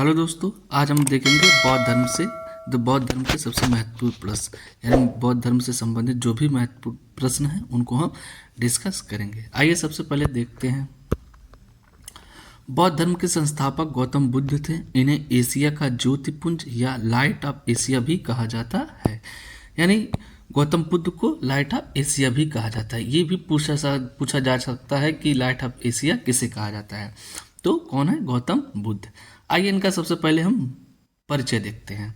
Hello दोस्तों, आज हम देखेंगे बौद्ध धर्म के सबसे महत्वपूर्ण प्रश्न, यानी बौद्ध धर्म से संबंधित जो भी महत्वपूर्ण प्रश्न हैं उनको हम डिस्कस करेंगे। आइए सबसे पहले देखते हैं। बौद्ध धर्म के संस्थापक गौतम बुद्ध थे। इन्हें एशिया का ज्योतिपुंज या लाइट ऑफ एशिया भी कहा जाता है। यानी गौतम बुद्ध को लाइट ऑफ एशिया भी कहा जाता है। ये भी पूछा जा सकता है कि लाइट ऑफ एशिया किसे कहा जाता है। तो कौन है? गौतम बुद्ध। आइए इनका सबसे पहले हम परिचय देखते हैं।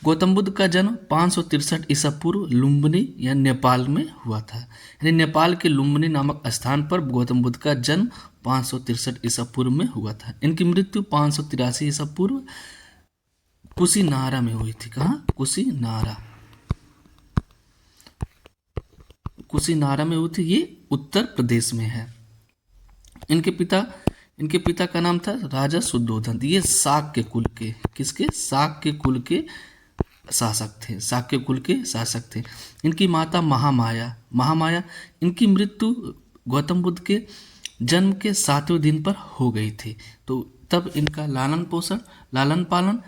गौतम बुद्ध का जन्म 563 ईसा पूर्व लुम्बिनी या नेपाल में हुआ था। यानी नेपाल के लुम्बिनी नामक स्थान पर गौतम बुद्ध का जन्म 563 ईसा पूर्व में हुआ था। इनकी मृत्यु 583 ईसा पूर्व कुशीनारा में हुई थी। कहाँ? कुशीनारा में हुई थी। ये उत्तर प्रदेश में है। इनके पिता का नाम था राजा शुद्धोधन। ये शाक के कुल के शाक के कुल के शासक थे। इनकी माता महामाया। इनकी मृत्यु गौतम बुद्ध के जन्म के 7वें दिन पर हो गई थी। तो तब इनका लालन पालन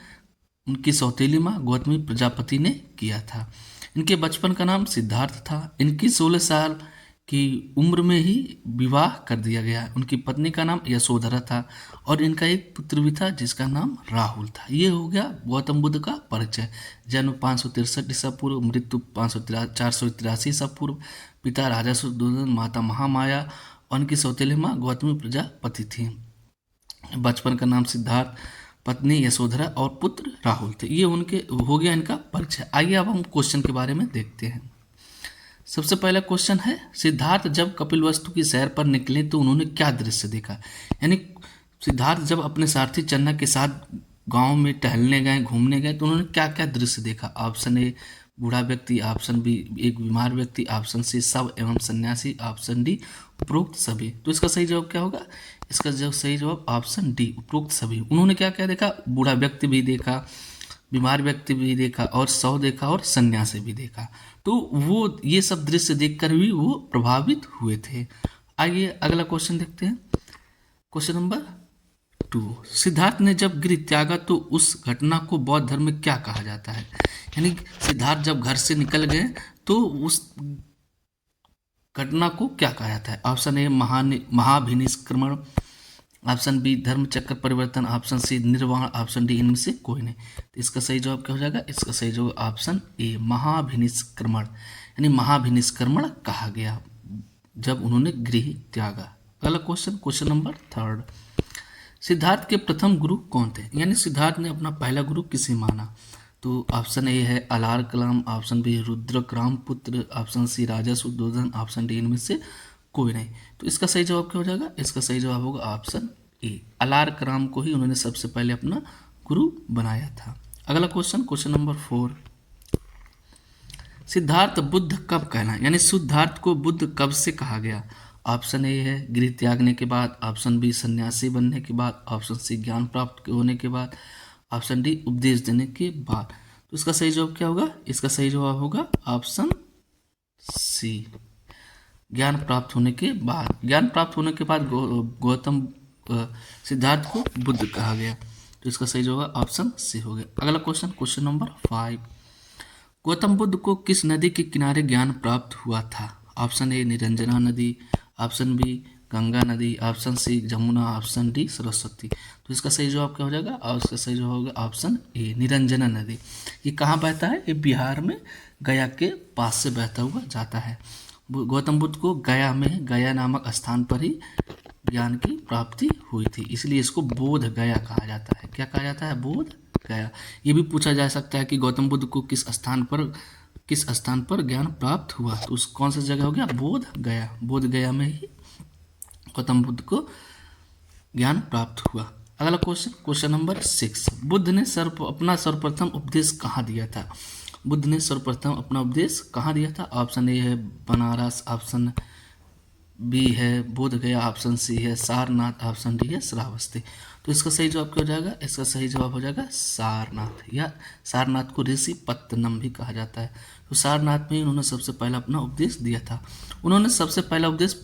उनकी सौतेली माँ गौतमी प्रजापति ने किया था। इनके बचपन का नाम सिद्धार्थ था। इनकी 16 साल की उम्र में ही विवाह कर दिया गया। उनकी पत्नी का नाम यशोधरा था और इनका एक पुत्र भी था जिसका नाम राहुल था। ये हो गया गौतम बुद्ध का परिचय। जन्म 563 ईसा पूर्व, मृत्यु 483 ईसा पूर्व। पिता राजा शुद्धोधन, माता महामाया और उनकी सौतेली माँ गौतमी प्रजापति थी। बचपन का नाम सिद्धार्थ, पत्नी यशोधरा और पुत्र राहुल थे। ये उनके हो गया इनका परिचय। आइए अब हम क्वेश्चन के बारे में देखते हैं। सबसे पहला क्वेश्चन है, सिद्धार्थ जब कपिलवस्तु की सैर पर निकले तो उन्होंने क्या दृश्य देखा? यानी सिद्धार्थ जब अपने सारथी चन्ना के साथ गांव में टहलने गए, घूमने गए, तो उन्होंने क्या क्या दृश्य देखा? ऑप्शन ए बूढ़ा व्यक्ति, ऑप्शन बी एक बीमार व्यक्ति, ऑप्शन सी शव एवं सन्यासी, ऑप्शन डी उपरोक्त सभी। तो इसका सही जवाब क्या होगा? इसका सही जवाब ऑप्शन डी उपरोक्त सभी। उन्होंने क्या क्या देखा? बूढ़ा व्यक्ति भी देखा, बीमार व्यक्ति भी देखा और शव देखा और सन्यासी भी देखा। तो वो ये सब दृश्य देखकर भी वो प्रभावित हुए थे। आइए अगला क्वेश्चन देखते हैं। क्वेश्चन नंबर 2, सिद्धार्थ ने जब गृह त्यागा तो उस घटना को बौद्ध धर्म में क्या कहा जाता है? यानी सिद्धार्थ जब घर से निकल गए तो उस घटना को क्या कहा जाता है? ऑप्शन ए महाभिनिष्क्रमण, ऑप्शन बी धर्म चक्र परिवर्तन, ऑप्शन सी निर्वाण, ऑप्शन डी इनमें से कोई नहीं। तो इसका सही जवाब क्या हो जाएगा? इसका सही जवाब ऑप्शन ए महाभिनिष्क्रमण, यानी महाभिनिष्क्रमण कहा गया जब उन्होंने गृह त्यागा। अगला क्वेश्चन नंबर 3, सिद्धार्थ के प्रथम गुरु कौन थे? यानी सिद्धार्थ ने अपना पहला गुरु किसे माना? तो ऑप्शन ए है अलार कलाम, option B Rudraka रामपुत्र, option C राजा शुद्धोधन, ऑप्शन डी इनमें से कोई नहीं। तो इसका सही जवाब क्या हो जाएगा? इसका सही जवाब होगा ऑप्शन ए, अलार कलाम को ही उन्होंने सबसे पहले अपना गुरु बनाया था। अगला क्वेश्चन नंबर 4, सिद्धार्थ बुद्ध कब कहलाए? यानी सिद्धार्थ को बुद्ध कब से कहा गया? ऑप्शन ए है गृह त्यागने के बाद, ऑप्शन बी सन्यासी बनने के बाद, ऑप्शन सी ज्ञान प्राप्त होने के बाद, ऑप्शन डी उपदेश देने के बाद। तो इसका सही जवाब क्या होगा? इसका सही जवाब होगा ऑप्शन सी, ज्ञान प्राप्त होने के बाद। ज्ञान प्राप्त होने के बाद गौतम सिद्धार्थ को बुद्ध कहा गया। तो इसका सही जवाब ऑप्शन सी हो गया। अगला क्वेश्चन नंबर 5, गौतम बुद्ध को किस नदी के किनारे ज्ञान प्राप्त हुआ था? ऑप्शन ए निरंजना नदी, ऑप्शन बी गंगा नदी, option C Jamuna, option D Saraswati. तो इसका सही जवाब क्या हो जाएगा? और इसका सही जवाब होगा ऑप्शन ए निरंजना नदी। ये कहाँ बहता है? ये बिहार में गया के पास से बहता हुआ जाता है। गौतम बुद्ध को गया नामक स्थान पर ही ज्ञान की प्राप्ति हुई थी, इसलिए इसको बोध गया कहा जाता है। क्या कहा जाता है? बोध गया। ये भी पूछा जा सकता है कि गौतम बुद्ध को किस स्थान पर ज्ञान प्राप्त हुआ? तो उस कौन सा जगह हो गया? बोध गया में ही गौतम बुद्ध को ज्ञान प्राप्त हुआ। अगला क्वेश्चन नंबर 6, बुद्ध ने अपना सर्वप्रथम उपदेश कहाँ दिया था? बुद्ध ने सर्वप्रथम अपना उपदेश कहाँ दिया था? ऑप्शन ए है बनारस, ऑप्शन बी है बोध गया, ऑप्शन सी है सारनाथ, ऑप्शन डी है श्रावस्ती। तो इसका सही जवाब क्या हो जाएगा? इसका सही जवाब हो जाएगा सारनाथ, या सारनाथ को ऋषि पत्तनम भी कहा जाता है। तो सारनाथ में ही उन्होंने सबसे पहला अपना उपदेश दिया था। उन्होंने सबसे पहला उपदेश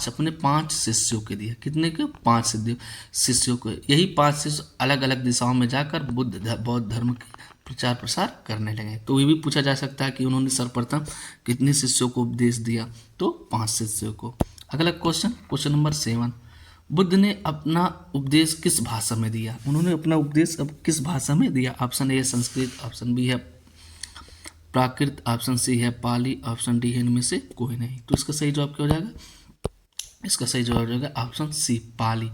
अपने पांच शिष्यों के दिया। कितने के? 5 शिष्यों को। यही 5 शिष्य अलग अलग दिशाओं में जाकर बौद्ध धर्म के प्रचार प्रसार करने लगे। तो ये भी पूछा जा सकता है कि उन्होंने सर्वप्रथम कितने शिष्यों को उपदेश दिया? तो 5 शिष्यों को। अगला क्वेश्चन नंबर 7, बुद्ध ने अपना उपदेश किस भाषा में दिया? उन्होंने अपना उपदेश अब किस भाषा में दिया? ऑप्शन ए है संस्कृत, ऑप्शन बी है प्राकृत, ऑप्शन सी है पाली, ऑप्शन डी है इनमें से कोई नहीं। तो इसका सही जवाब क्या हो जाएगा? इसका सही जवाब हो जाएगा ऑप्शन सी पाली।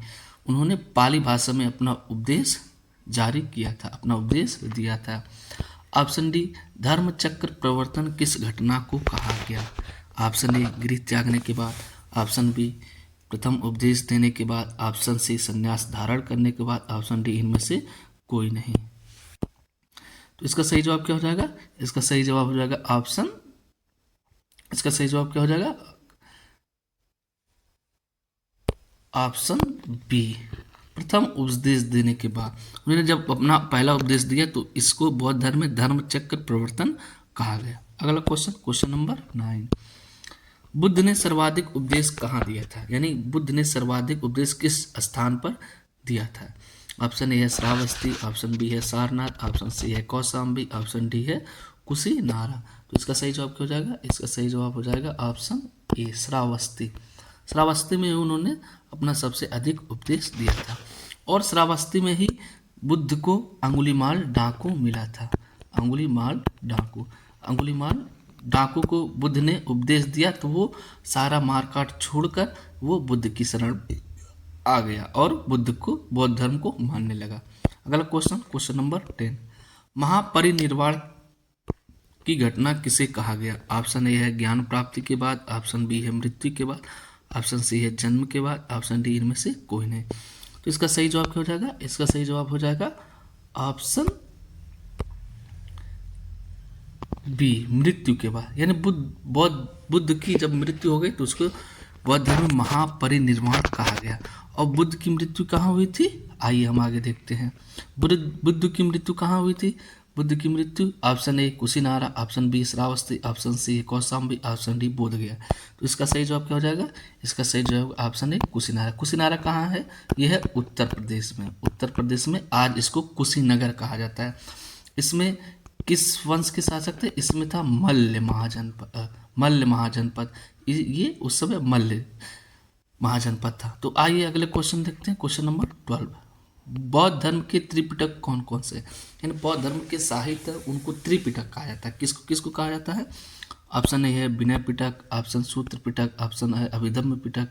उन्होंने पाली भाषा में अपना उपदेश जारी किया था, अपना उपदेश दिया था। ऑप्शन डी धर्म चक्र प्रवर्तन किस घटना को कहा गया? ऑप्शन ए गृह त्यागने के बाद, ऑप्शन बी प्रथम उपदेश देने के बाद, ऑप्शन सी संन्यास धारण करने के बाद, ऑप्शन डी इनमें से कोई नहीं। तो इसका सही जवाब क्या हो जाएगा? इसका सही जवाब हो जाएगा इसका सही जवाब क्या हो जाएगा? ऑप्शन बी प्रथम उपदेश देने के बाद। उन्होंने जब अपना पहला उपदेश दिया तो इसको बौद्ध धर्म में धर्म चक्र प्रवर्तन कहा गया। अगला क्वेश्चन नंबर 9, बुद्ध ने सर्वाधिक उपदेश कहाँ दिया था? यानी बुद्ध ने सर्वाधिक उपदेश किस स्थान पर दिया था? ऑप्शन ए है श्रावस्ती, ऑप्शन बी है सारनाथ, ऑप्शन सी है कौशाम्बी, ऑप्शन डी है कुशीनारा। तो इसका सही जवाब क्या हो जाएगा? इसका सही जवाब हो जाएगा ऑप्शन ए श्रावस्ती। श्रावस्ती में उन्होंने अपना सबसे अधिक उपदेश दिया था और श्रावस्ती में ही बुद्ध को अंगुलीमाल डाकू मिला था। अंगुलीमाल डाकू को बुद्ध ने उपदेश दिया तो वो सारा मारकाट छोड़कर वो बुद्ध की शरण आ गया और बुद्ध को बौद्ध धर्म को मानने लगा। अगला क्वेश्चन नंबर 10, महापरिनिर्वाण की घटना किसे कहा गया? ऑप्शन ए है ज्ञान प्राप्ति के बाद, ऑप्शन बी है मृत्यु के बाद, ऑप्शन सी है जन्म के बाद, ऑप्शन डी इनमें से कोई नहीं। तो इसका सही जवाब क्या हो जाएगा? इसका सही जवाब हो जाएगा ऑप्शन बी मृत्यु के बाद। यानी बुद्ध की जब मृत्यु हो गई तो उसको बौद्ध धर्म में महापरिनिर्वाण कहा गया। और बुद्ध की मृत्यु कहाँ हुई थी? आइए हम आगे देखते हैं। बुद्ध की मृत्यु कहाँ हुई थी? बुद्ध की मृत्यु option A Kushinara, option B Shravasti, option C Kaushambi, option D Bodh Gaya. तो इसका सही जवाब क्या हो जाएगा? इसका सही जवाब ऑप्शन ए कुशीनारा। कुशीनारा कहाँ है? यह है उत्तर प्रदेश में। उत्तर प्रदेश में आज इसको कुशीनगर कहा जाता है। इसमें किस वंश के शासक थे? इसमें था मल्ल महाजनपद। ये उस समय मल्ल महाजनपद था। तो आइए अगले क्वेश्चन देखते हैं। क्वेश्चन नंबर 12, बौद्ध धर्म के त्रिपिटक कौन कौन से? यानी बौद्ध धर्म के साहित्य उनको त्रिपिटक कहा जाता है। किसको कहा जाता है? ऑप्शन ए है विनय पिटक, ऑप्शन सूत्र पिटक, ऑप्शन है अभिधम्म पिटक।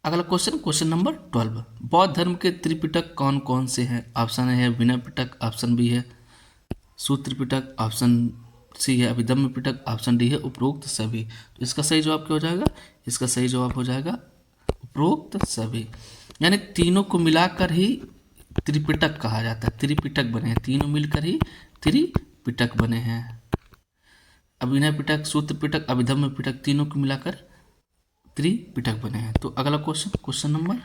अगला क्वेश्चन नंबर 12, बौद्ध धर्म के त्रिपिटक कौन कौन से हैं? ऑप्शन ए है विनय पिटक, ऑप्शन बी है सूत्र पिटक, ऑप्शन सी है अभिधम्म पिटक, ऑप्शन डी है उपरोक्त सभी। तो इसका सही जवाब क्या हो जाएगा? इसका सही जवाब हो जाएगा उपरोक्त सभी। यानी तीनों को मिलाकर ही त्रिपिटक कहा जाता है। त्रिपिटक बने हैं, तीनों मिलकर ही त्रिपिटक बने हैं। अभिनय पिटक, सूत्र पिटक, अभिधम्म पिटक, तीनों को मिलाकर त्रिपिटक बने हैं। तो अगला क्वेश्चन नंबर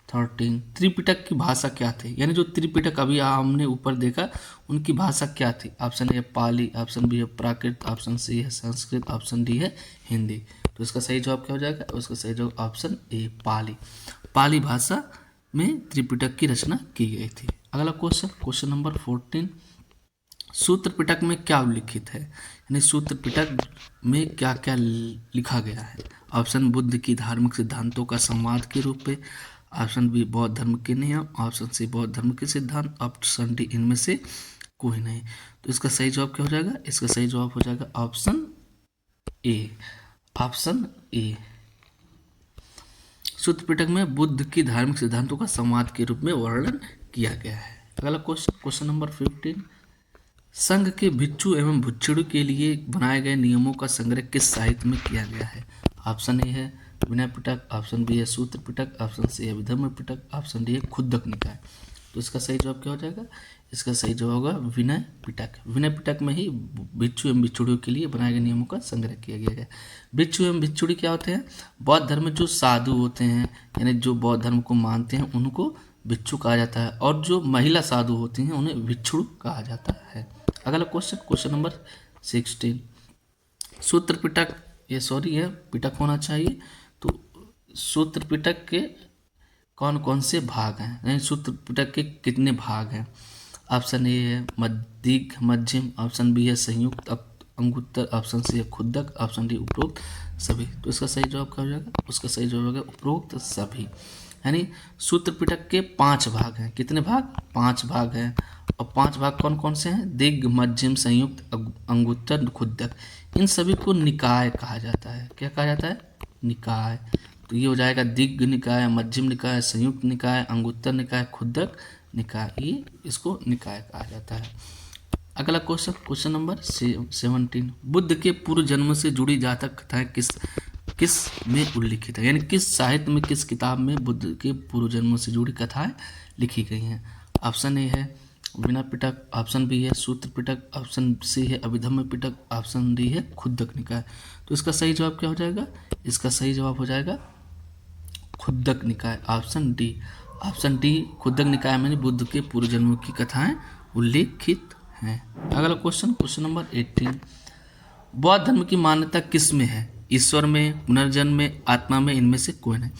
13, त्रिपिटक की भाषा क्या थी? यानी जो त्रिपिटक अभी हमने ऊपर देखा उनकी भाषा क्या थी? ऑप्शन ए है पाली, ऑप्शन बी है प्राकृत, ऑप्शन सी है संस्कृत, ऑप्शन डी है हिंदी। तो इसका सही जवाब क्या हो जाएगा? उसका सही जवाब ऑप्शन ए पाली। पाली भाषा में त्रिपिटक की रचना की गई थी। अगला क्वेश्चन नंबर 14, सूत्र पिटक में क्या उल्लिखित है? यानी सूत्र पिटक में क्या क्या लिखा गया है? ऑप्शन बुद्ध की धार्मिक सिद्धांतों का संवाद के रूप में, ऑप्शन बी बौद्ध धर्म के नियम, ऑप्शन सी बौद्ध धर्म के सिद्धांत, ऑप्शन डी इनमें से कोई नहीं। तो इसका सही जवाब क्या हो जाएगा? इसका सही जवाब हो जाएगा ऑप्शन ए। सूत्र पिटक में बुद्ध की धार्मिक सिद्धांतों का संवाद के रूप में वर्णन किया गया है। अगला क्वेश्चन नंबर 15, संघ के भिक्षु एवं भिक्षुणी के लिए बनाए गए नियमों का संग्रह किस साहित्य में किया गया है? ऑप्शन ए है विनय पिटक, ऑप्शन बी है सूत्र पिटक, ऑप्शन सी है अभिधम्म पिटक, ऑप्शन डी है खुद्दक निकाय। तो इसका सही जवाब क्या हो जाएगा? इसका सही जवाब होगा विनय पिटक। विनय पिटक में ही भिक्षु एवं भिक्षुणियों के लिए बनाए गए नियमों का संग्रह किया गया है। भिक्षु एवं भिक्षुणी क्या होते हैं? बौद्ध धर्म में जो साधु होते हैं, यानी जो बौद्ध धर्म को मानते हैं, उनको भिक्षु कहा जाता है, और जो महिला साधु होती हैं उन्हें भिक्षुण कहा जाता है। अगला क्वेश्चन, क्वेश्चन नंबर 16। सूत्र पिटक, ये सॉरी है पिटक होना चाहिए। तो सूत्र पिटक के कौन कौन से भाग हैं, यानी सूत्र पिटक के कितने भाग हैं? ऑप्शन ए है दीर्घ मध्यम, ऑप्शन बी है संयुक्त अंगुत्तर, ऑप्शन सी है खुद्दक, ऑप्शन डी उपरोक्त सभी। तो इसका सही जवाब क्या हो जाएगा? उसका सही जवाब होगा उपरोक्त सभी। यानी सूत्र पिटक के 5 भाग हैं। कितने भाग? 5 भाग हैं। और 5 भाग कौन कौन से हैं? दीर्घ मध्यम संयुक्त अंगुत्तर खुद्दक। इन सभी को निकाय कहा जाता है। क्या कहा जाता है? निकाय। तो ये हो जाएगा दीर्घ निकाय, मध्यम निकाय, संयुक्त निकाय, अंगुत्तर निकाय, खुद्दक निकाय, ये इसको निकाय कहा जाता है। अगला क्वेश्चन, क्वेश्चन नंबर 17। बुद्ध के पूर्व जन्म से जुड़ी जातक कथाएं किस में उल्लिखित है, यानी किस साहित्य में, किस किताब में बुद्ध के पूर्व जन्म से जुड़ी कथाएं लिखी गई हैं? ऑप्शन ए है विनय पिटक, ऑप्शन बी है सूत्र पिटक, ऑप्शन सी है अभिधम्म पिटक, ऑप्शन डी है खुद्दक निकाय। तो इसका सही जवाब क्या हो जाएगा? इसका सही जवाब हो जाएगा खुद्दक निकाय, ऑप्शन डी। ऑप्शन डी खुद्दक निकाय में बुद्ध के पूर्व जन्म की कथाएं उल्लिखित हैं। अगला क्वेश्चन, क्वेश्चन नंबर 18। बौद्ध धर्म की मान्यता किस में है? ईश्वर में, पुनर्जन्म में, आत्मा में, इनमें से कोई नहीं।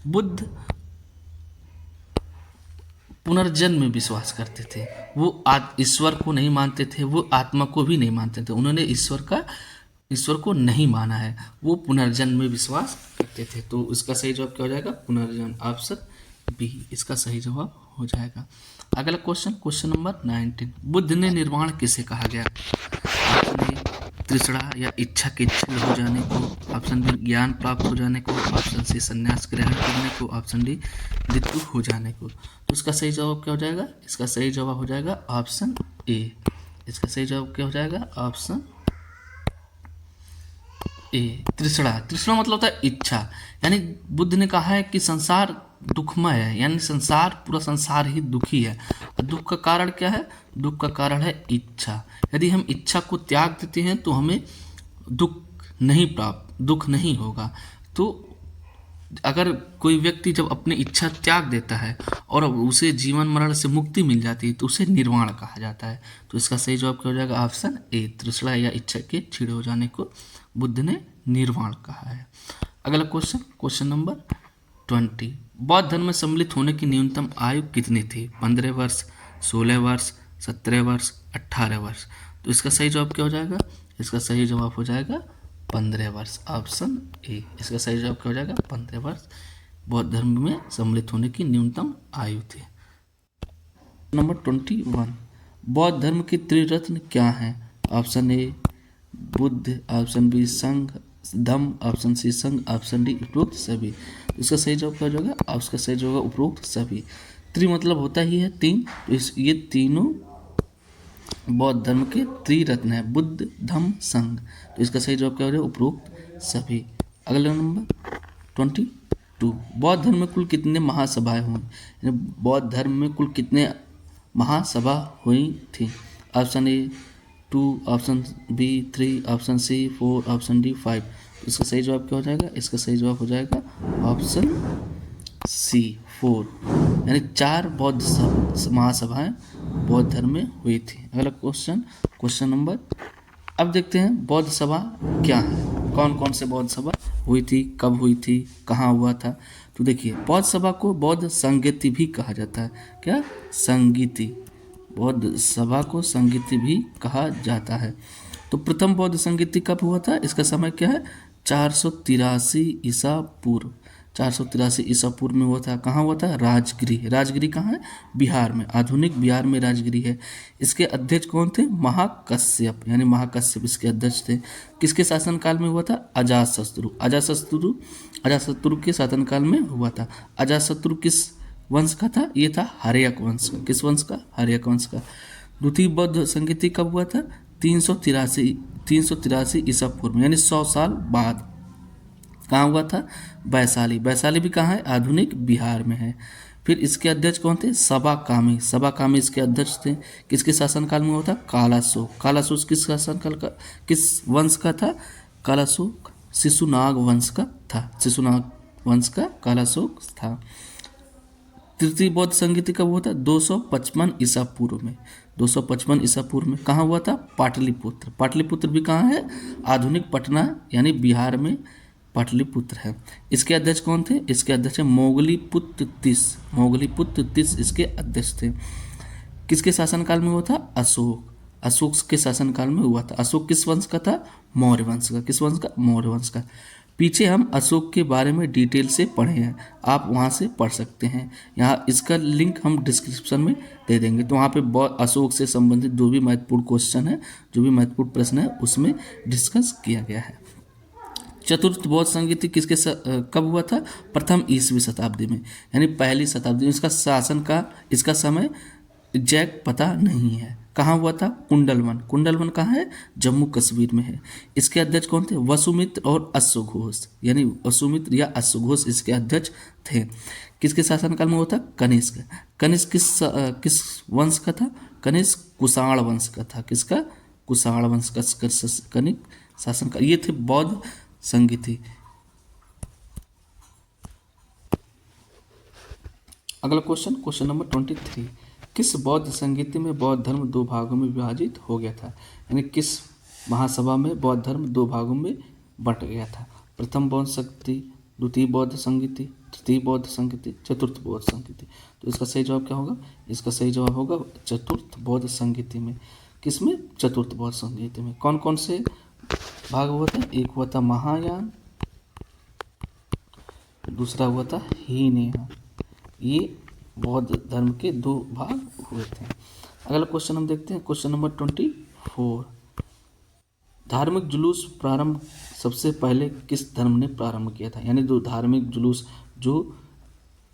बुद्ध पुनर्जन्म में विश्वास करते थे। वो ईश्वर को नहीं मानते थे, वो आत्मा को भी नहीं मानते थे। उन्होंने ईश्वर को नहीं माना है, वो पुनर्जन्म में विश्वास करते थे। तो इसका सही जवाब क्या हो जाएगा? पुनर्जन्म, ऑप्शन बी इसका सही जवाब हो जाएगा। अगला क्वेश्चन, क्वेश्चन नंबर 19। बुद्ध ने निर्वाण किसे कहा गया? ऑप्शन ए तृष्णा या इच्छा के क्षीण हो जाने को, ऑप्शन बी ज्ञान प्राप्त हो जाने को, ऑप्शन सी संन्यास ग्रहण करने को, ऑप्शन डी मृत्यु हो जाने को। तो इसका सही जवाब क्या हो जाएगा? इसका सही जवाब हो जाएगा ऑप्शन ए। इसका सही जवाब क्या हो जाएगा? ऑप्शन ए तृष्णा। तृष्णा मतलब होता है इच्छा। यानी बुद्ध ने कहा है कि संसार दुखमय है, यानी पूरा संसार ही दुखी है। और दुख का कारण क्या है? दुख का कारण है इच्छा। यदि हम इच्छा को त्याग देते हैं तो हमें दुख नहीं होगा। तो अगर कोई व्यक्ति जब अपनी इच्छा त्याग देता है और उसे जीवन मरण से मुक्ति मिल जाती है तो उसे निर्वाण कहा जाता है। तो इसका सही जवाब क्या हो जाएगा? ऑप्शन ए तृष्णा या इच्छा के क्षीण हो जाने को बुद्ध ने निर्वाण कहा है। अगला क्वेश्चन, क्वेश्चन नंबर 20। बौद्ध धर्म में सम्मिलित होने की न्यूनतम आयु कितनी थी? 15 वर्ष, 16 वर्ष, 17 वर्ष, 18 वर्ष। तो इसका सही जवाब क्या हो जाएगा? इसका सही जवाब हो जाएगा 15 वर्ष, ऑप्शन ए। इसका सही जवाब क्या हो जाएगा? 15 वर्ष बौद्ध धर्म में सम्मिलित होने की न्यूनतम आयु थी। नंबर 21। बौद्ध धर्म के त्रिरत्न क्या हैं? Option A Buddha, option B Sangha Dhamma, option C संघ, ऑप्शन डी उपरोक्त सभी। तो इसका सही जवाब क्या हो जाएगा? और उसका सही जवाब होगा उपरोक्त सभी। त्रि मतलब होता ही है 3, तो ये तीनों बौद्ध धर्म के त्रिरत्न है, बुद्ध धम्म संघ। तो इसका सही जवाब क्या हो जाएगा? उपरोक्त सभी। अगला नंबर 22। बौद्ध धर्म में कुल कितने महासभाएं हुई? बौद्ध धर्म में कुल कितने महासभा हुई थी? Option A 2, option B 3, option C 4, option D 5। तो इसका सही जवाब क्या हो जाएगा? इसका सही जवाब हो जाएगा ऑप्शन सी 4, यानी 4 बौद्ध महासभाएं बौद्ध धर्म में हुई थी। अगला क्वेश्चन, क्वेश्चन नंबर, अब देखते हैं बौद्ध सभा क्या है, कौन कौन से बौद्ध सभा हुई थी, कब हुई थी, कहाँ हुआ था। तो देखिए बौद्ध सभा को बौद्ध संगीति भी कहा जाता है। क्या? संगीति। बौद्ध सभा को संगीति भी कहा जाता है। तो प्रथम बौद्ध संगीति कब हुआ था? इसका समय क्या है? 483 ईसा पूर्व। 483 ईसा पूर्व में हुआ था। कहाँ हुआ था? राजगिरी। राजगिरी कहाँ है? बिहार में। आधुनिक बिहार में राजगिरी है। इसके अध्यक्ष कौन थे? महाकश्यप, यानी महाकश्यप इसके अध्यक्ष थे। किसके शासनकाल में हुआ था? अजातशत्रु। अजातशत्रु के शासनकाल में हुआ था। अजातशत्रु किस वंश का था? ये था हर्यक वंश का। किस वंश का? हर्यक वंश का। द्वितीय बौद्ध संगीति कब हुआ था? 383 ईसा पूर्व, यानी 100 साल बाद। कहाँ हुआ था? वैशाली। वैशाली भी कहाँ है? आधुनिक बिहार में है। फिर इसके अध्यक्ष कौन थे? सबाकामी। सबाकामी इसके अध्यक्ष थे। किसके शासनकाल में हुआ था? कालाशोक। कालाशोक किस शासनकाल का, किस वंश का था? कालाशोक शिशुनाग वंश का था। शिशुनाग वंश का कालाशोक था। तृतीय बौद्ध संगीति कब हुआ था? 255 ईसा पूर्व में। 255 ईसा पूर्व में कहाँ हुआ था? पाटलिपुत्र। पाटलिपुत्र भी कहाँ है? आधुनिक पटना यानी बिहार में पाटलिपुत्र है। इसके अध्यक्ष कौन थे? इसके अध्यक्ष है मोगलीपुत्र तीस। मोगलीपुत्र तीस इसके अध्यक्ष थे। किसके शासनकाल में हुआ था? अशोक। अशोक के शासनकाल में हुआ था। अशोक किस वंश का था? मौर्य वंश का। किस वंश का? मौर्य वंश का। पीछे हम अशोक के बारे में डिटेल से पढ़े हैं, आप वहाँ से पढ़ सकते हैं। यहाँ इसका लिंक हम डिस्क्रिप्शन में दे देंगे, तो वहाँ पे अशोक से संबंधित जो भी महत्वपूर्ण क्वेश्चन है, जो भी महत्वपूर्ण प्रश्न है, उसमें डिस्कस किया गया है। चतुर्थ बौद्ध संगीति कब हुआ था? प्रथम ईसवी शताब्दी में, यानी पहली शताब्दी में। इसका शासन का, इसका समय एग्जैक्ट पता नहीं है। कहाँ हुआ था? कुंडलवन। कुंडलवन कहाँ है? जम्मू कश्मीर में है। इसके अध्यक्ष कौन थे? वसुमित्र और अश्वघोष, यानी वसुमित्र या अश्वघोष इसके अध्यक्ष थे। किसके शासनकाल में हुआ था? कनिष्क। कनिष्क किस वंश का था? कनिष्क कुषाण वंश का था। किसका? कुषाण वंश का कनिष्क शासनकाल। ये थे बौद्ध संगीति। अगला क्वेश्चन नंबर 23। किस बौद्ध संगीति में बौद्ध धर्म दो भागों में विभाजित हो गया था? यानी किस महासभा में बौद्ध धर्म दो भागों में बंट गया था? प्रथम बौद्ध संगीति, द्वितीय बौद्ध संगीति, तृतीय बौद्ध संगीति, चतुर्थ बौद्ध संगीति। तो इसका सही जवाब क्या होगा? इसका सही जवाब होगा चतुर्थ बौद्ध संगीति में। किसमें? चतुर्थ बौद्ध संगीति में। कौन कौन से भाग हुआ था? एक हुआ था महायान, दूसरा हुआ था हीनयान। ये बौद्ध धर्म के दो भाग हुए थे। अगला क्वेश्चन हम देखते हैं, क्वेश्चन नंबर 24। धार्मिक जुलूस प्रारंभ सबसे पहले किस धर्म ने प्रारंभ किया था? यानी जो धार्मिक जुलूस, जो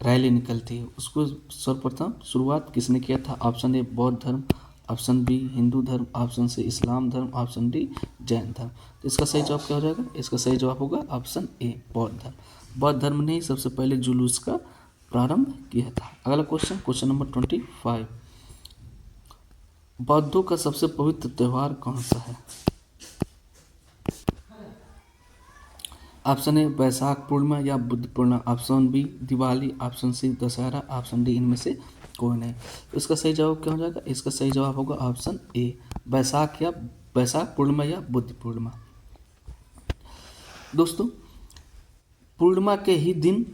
रैली निकलती है, उसको सर्वप्रथम शुरुआत किसने किया था? ऑप्शन ए बौद्ध धर्म, ऑप्शन बी हिंदू धर्म, ऑप्शन सी इस्लाम धर्म, ऑप्शन डी जैन धर्म। तो इसका सही जवाब क्या हो जाएगा? इसका सही जवाब होगा ऑप्शन ए बौद्ध धर्म। बौद्ध धर्म ने ही सबसे पहले जुलूस का प्रारंभ किया था। अगला क्वेश्चन नंबर 25। बौद्धों का सबसे पवित्र त्योहार कौन सा है? ऑप्शन ए वैशाख पूर्णिमा या Buddha Purnima, option B Diwali, option C Dussehra, option D इनमें से कोई नहीं। तो इसका सही जवाब क्या हो जाएगा? इसका सही जवाब होगा ऑप्शन ए वैशाख पूर्णिमा या बुद्ध पूर्णिमा। दोस्तों, पूर्णिमा के ही दिन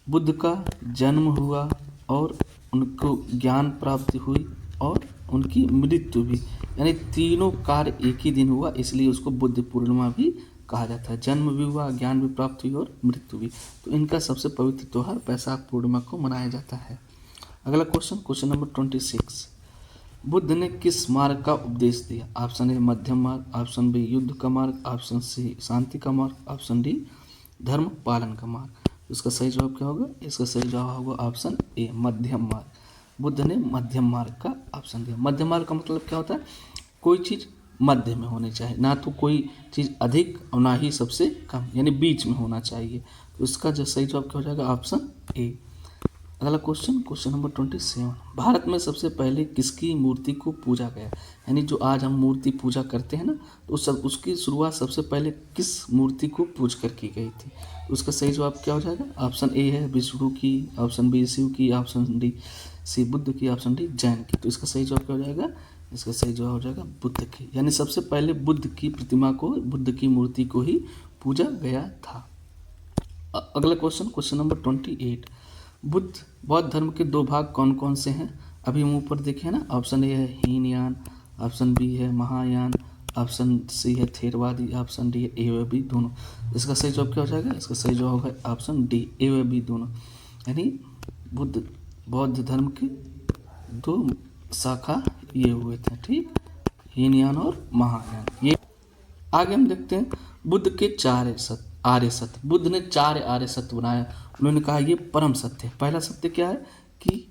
बुद्ध का जन्म हुआ और उनको ज्ञान प्राप्ति हुई और उनकी मृत्यु भी, यानी तीनों कार्य एक ही दिन हुआ, इसलिए उसको बुद्ध पूर्णिमा भी कहा जाता है। जन्म भी हुआ, ज्ञान भी प्राप्त हुई और मृत्यु भी। तो इनका सबसे पवित्र त्यौहार वैशाख पूर्णिमा को मनाया जाता है। अगला क्वेश्चन नंबर 26। बुद्ध ने किस मार्ग का उपदेश दिया? ऑप्शन ए मध्यम मार्ग, ऑप्शन बी युद्ध का मार्ग, ऑप्शन सी शांति का मार्ग, ऑप्शन डी धर्म पालन का मार्ग। इसका सही जवाब क्या होगा? इसका सही जवाब होगा ऑप्शन ए मध्यम मार्ग। बुद्ध ने मध्यम मार्ग का ऑप्शन दिया। मध्यम मार्ग का मतलब क्या होता है? कोई चीज़ मध्य में होनी चाहिए, ना तो कोई चीज़ अधिक और ना ही सबसे कम, यानी बीच में होना चाहिए। तो इसका जो सही जवाब क्या हो जाएगा? Option A. अगला क्वेश्चन नंबर 27। भारत में सबसे पहले किसकी मूर्ति को पूजा गया? यानी जो आज हम मूर्ति पूजा करते हैं ना, तो उसकी शुरुआत सबसे पहले किस मूर्ति को पूज कर की गई थी? उसका सही जवाब क्या हो जाएगा? ऑप्शन ए है विष्णु की, ऑप्शन बी शिव की, ऑप्शन डी सी बुद्ध की, ऑप्शन डी जैन की। तो इसका सही जवाब क्या हो जाएगा? इसका सही जवाब हो जाएगा बुद्ध की, यानी सबसे पहले बुद्ध की प्रतिमा को, बुद्ध की मूर्ति को ही पूजा गया था। अगला क्वेश्चन नंबर 28। बौद्ध धर्म के दो भाग कौन कौन से हैं? अभी हम ऊपर देखे ना, ऑप्शन ए है हीनयान, ऑप्शन बी है महायान, ऑप्शन सी है थेरवादी, ऑप्शन डी है ए व बी दोनों। इसका सही जवाब क्या हो जाएगा? इसका सही जवाब होगा ऑप्शन डी ए व बी दोनों, यानी बौद्ध धर्म के दो शाखा ये हुए थे, ठीक, हीनयान और महायान। ये आगे हम देखते हैं बुद्ध के चार आर्य सत्य। बुद्ध ने चार आर्य सत्य बनाया। उन्होंने कहा ये परम सत्य है। पहला सत्य क्या है? कि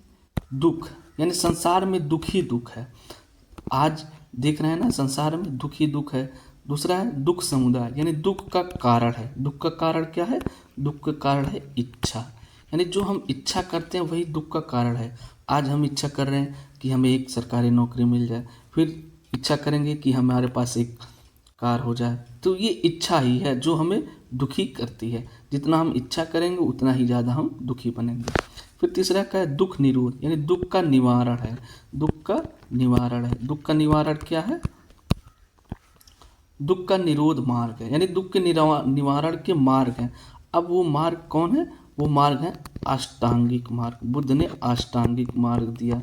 दुख, यानी संसार में दुख ही दुख है। आज देख रहे हैं ना, संसार में दुख ही दुख है। दूसरा है दुख समुदाय, यानी दुख का कारण है। दुख का कारण क्या है? दुख का कारण है इच्छा, यानी जो हम इच्छा करते हैं वही दुख का कारण है। आज हम इच्छा कर रहे हैं कि हमें एक सरकारी नौकरी मिल जाए, फिर इच्छा करेंगे कि हमारे पास एक कार हो जाए, तो ये इच्छा ही है जो हमें दुखी करती है। जितना हम इच्छा करेंगे उतना ही ज़्यादा हम दुखी बनेंगे। फिर तीसरा क्या है, दुख निरोध, यानी दुख का निवारण है, दुख का निवारण है। दुख का निवारण क्या है, दुख का निरोध मार्ग है, यानी दुख के निवारण के मार्ग हैं। अब वो मार्ग कौन है, वो मार्ग है अष्टांगिक मार्ग। बुद्ध ने अष्टांगिक मार्ग दिया,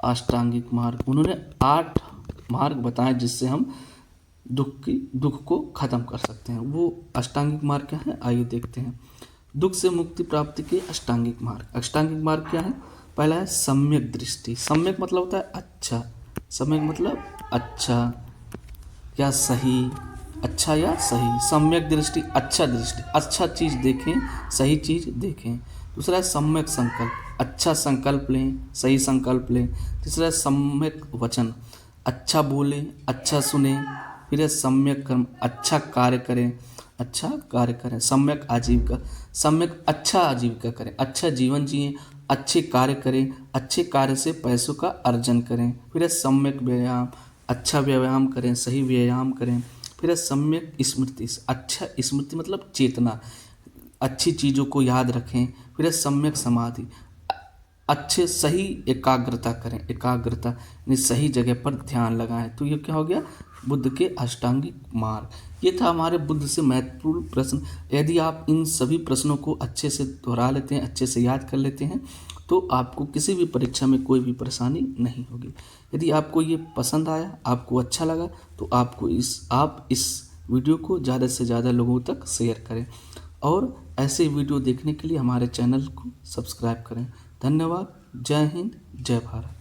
अष्टांगिक मार्ग। उन्होंने 8 मार्ग बताए जिससे हम दुख को खत्म कर सकते हैं। वो अष्टांगिक मार्ग क्या है, आइए देखते हैं। दुख से मुक्ति प्राप्ति के अष्टांगिक मार्ग। अष्टांगिक मार्ग क्या है, पहला है सम्यक दृष्टि। सम्यक मतलब होता है अच्छा, सम्यक मतलब अच्छा या सही, अच्छा या सही। सम्यक दृष्टि, अच्छा चीज़ देखें, सही चीज़ देखें। दूसरा है सम्यक संकल्प, अच्छा संकल्प लें, सही संकल्प लें। तीसरा है सम्यक वचन, अच्छा बोलें, अच्छा सुने। फिर है सम्यक कर्म, अच्छा कार्य करें, अच्छा कार्य करें। सम्यक आजीविका, सम्यक अच्छा आजीविका करें, अच्छा जीवन जिएं, अच्छे कार्य करें, अच्छे कार्य से पैसों का अर्जन करें। फिर है सम्यक व्यायाम, अच्छा व्यायाम करें, सही व्यायाम करें। फिर है सम्यक स्मृति, अच्छा स्मृति मतलब चेतना, अच्छी चीज़ों को याद रखें। फिर है सम्यक समाधि, अच्छे सही एकाग्रता करें, एकाग्रता यानी सही जगह पर ध्यान लगाएं। तो ये क्या हो गया, बुद्ध के अष्टांगिक मार्ग। ये था हमारे बुद्ध से महत्वपूर्ण प्रश्न। यदि आप इन सभी प्रश्नों को अच्छे से दोहरा लेते हैं, अच्छे से याद कर लेते हैं, तो आपको किसी भी परीक्षा में कोई भी परेशानी नहीं होगी। यदि आपको ये पसंद आया, आपको अच्छा लगा, तो आप इस वीडियो को ज़्यादा से ज़्यादा लोगों तक शेयर करें और ऐसे वीडियो देखने के लिए हमारे चैनल को सब्सक्राइब करें। धन्यवाद। जय हिंद, जय भारत।